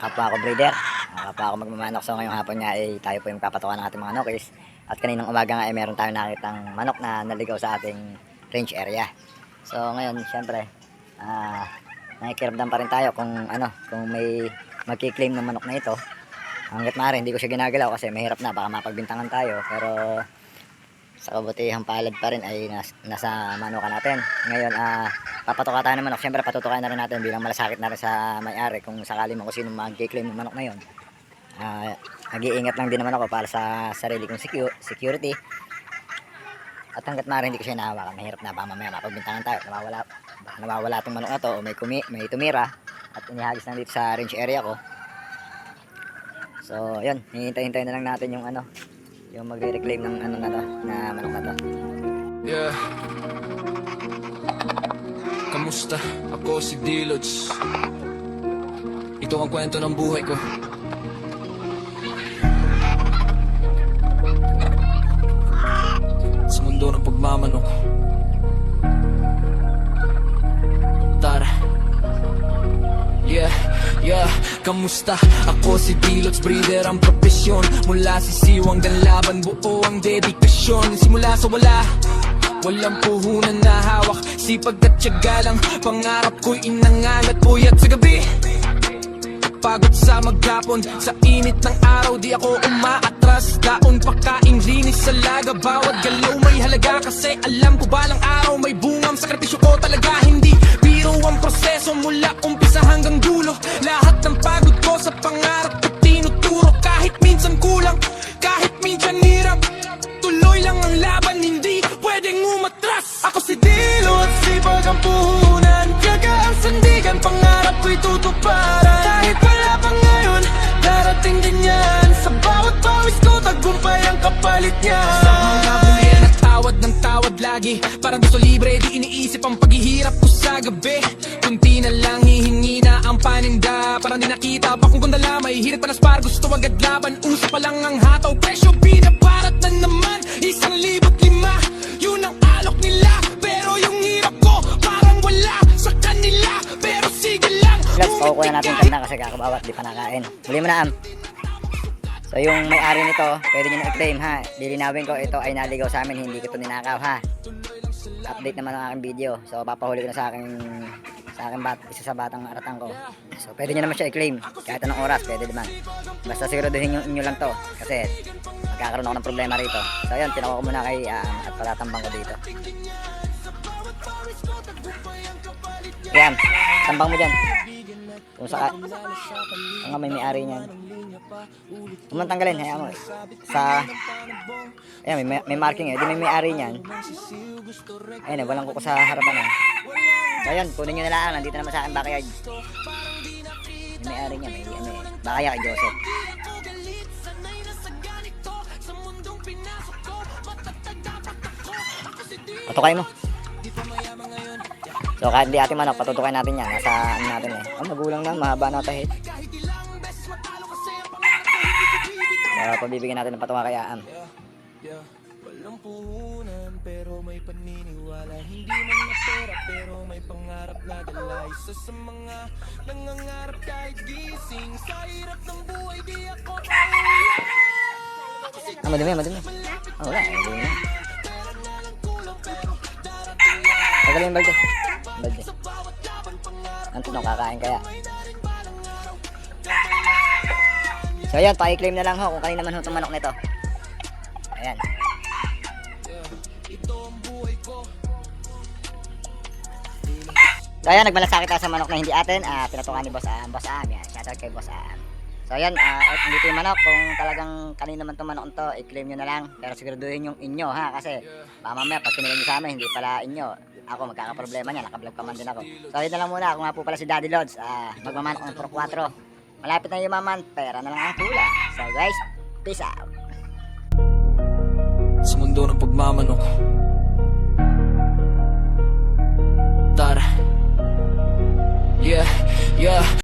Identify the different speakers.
Speaker 1: kapwa ko breeder, kapwa ako magmamanok. So ngayong hapon nga ay tayo po yung papatukan ng ating mga nokis. At kaninang umaga nga ay meron tayong nakitang manok na naligaw sa ating range area. So ngayon syempre nakikiramdam pa rin tayo kung may magki-claim ng manok na ito. Hanggat maaari hindi ko siya ginagalaw kasi mahirap na, baka mapagbintangan tayo. Pero sa kabutihang palad pa rin ay nasa manukan natin. Ngayon papatuka tayo ng manok. Siyempre patutukan na rin natin bilang malasakit na rin sa may-ari kung sakali mo kung sino mag-claim ng manok na yun. Nag-iingat lang din naman ako para sa sarili kong security. At hanggat maaari hindi ko siya nahawakan, mahirap na, baka mamaya mapagbintangan tayo, nawawala itong manok na to o may tumira at inihagis na dito sa range area ko. So yun, hihintay-hintay na lang natin yung yung magre-reclaim ng na manok na to.
Speaker 2: Yeah. Kamusta? Ako si Dilots. Ito ang kwento ng buhay ko. Sa mundo ng pagmamanok. Tara. Yeah, kamusta? Ako si Dilots, breeder ang propesyon. Mula sisiw hanggang laban, buo ang dedikasyon. Simula sa wala, walang puhunan na hawak. Sipag at tiyaga lang, pangarap ko'y inangan at puyat sa gabi. Pagod sa maghapon, sa init ng araw di ako umaatras. Daon pakain, linis sa laga, bawat galaw may halaga. Kasi alam ko balang araw may bungam, sakripisyo ko talaga. Hindi biro ang proseso mula umpisa hanggang dulo. Lahat ng pagod ko sa pangarap ko tinuturo. Kahit minsan kulang, kahit minsan hirap, tuloy lang ang laban, hindi pwedeng umatras. Ako si Dilots, sipag ang puhunan, tiyaga ang sandigan, pangarap ko'y tutuparan. Kahit wala pa ngayon, darating din yan. Sa bawat pawis ko, tagumpay ang kapalit niya. Sa mga bulian at tawad ng tawad lagi, parang gusto libre, di iniisip ang paghihirap ko sa gabi. Kunti na lang hihingi na ang paninda, parang di nakita pa kung gundala. May hirit pa na spar, gusto agad laban. Usa pa lang ang hataw, presyo binabarat na naman. 1,500, yun ang alok nila. Pero yung hirap ko, parang wala sa kanila. Pero sige lang,
Speaker 1: Let's kukuha natin yung kanda kasi kakabawat, di pa nakain. Muli mo na So yung may-ari nito, pwede nyo na i-claim ha. Lilinawin ko, ito ay naligaw sa amin, hindi ko ito ninakaw ha. Update naman ang aking video. So papahuli ko na sa aking isa sa batang aratang ko. So pwede nyo naman siya i-claim kahit anong oras, pwede naman. Basta siguraduhin yung inyo lang to kasi magkakaroon ako ng problema rito. So yun, tinawa ko muna kay at patatambang ko dito. Yan, tambang mo dyan. Kung nga may may-ari niyan. Kung man tanggalin, hayaan mo. Ayan, may marking eh. Di may may-ari niyan. Ayan, walang kuko sa harapan eh. So ayan, kunin nyo na lang. Nandito naman sa akin backyard. May may-ari niya, may baka kay Joseph. Patukay mo. So kahit di ating manok, patutukay natin yan. Nasa natin eh. Magulang na, mahaba na tahit. Pabibigyan natin ng patuka kay Aam.
Speaker 2: Walang puhunan pero may paniniwala. Hindi man na pera pero may pangarap na dala. Isa sa mga nangangarap kahit gising. Sa hirap ng buhay di ako pauwi.
Speaker 1: Madumi. Wala, madumi na. Tagalin yung balde. Anto kakain kaya. So ayan, pa-i-claim na lang ho kung kanina man ho itong manok nito. Ayan. So ayan, nagmalasakit tayo sa manok na hindi atin. Pinatukan ni Boss Aam. Yan, shoutout kay Boss Aam. So ayan, dito yung manok. Kung talagang kanina man itong manok nito, i-claim nyo na lang. Pero siguraduhin yung inyo ha. Kasi baka mamaya pag kinilang nyo sa amin, hindi pala inyo. Ako magkakaproblema niya, nakablog pa man din ako. So ayun na lang muna, ako nga po pala si Daddy Lods. Magmamanok ng Pro 4. Malapit na yumaman, pera na lang ang tula. So guys, peace out.
Speaker 2: Sa mundo ng pagmamanok. Tara. Yeah.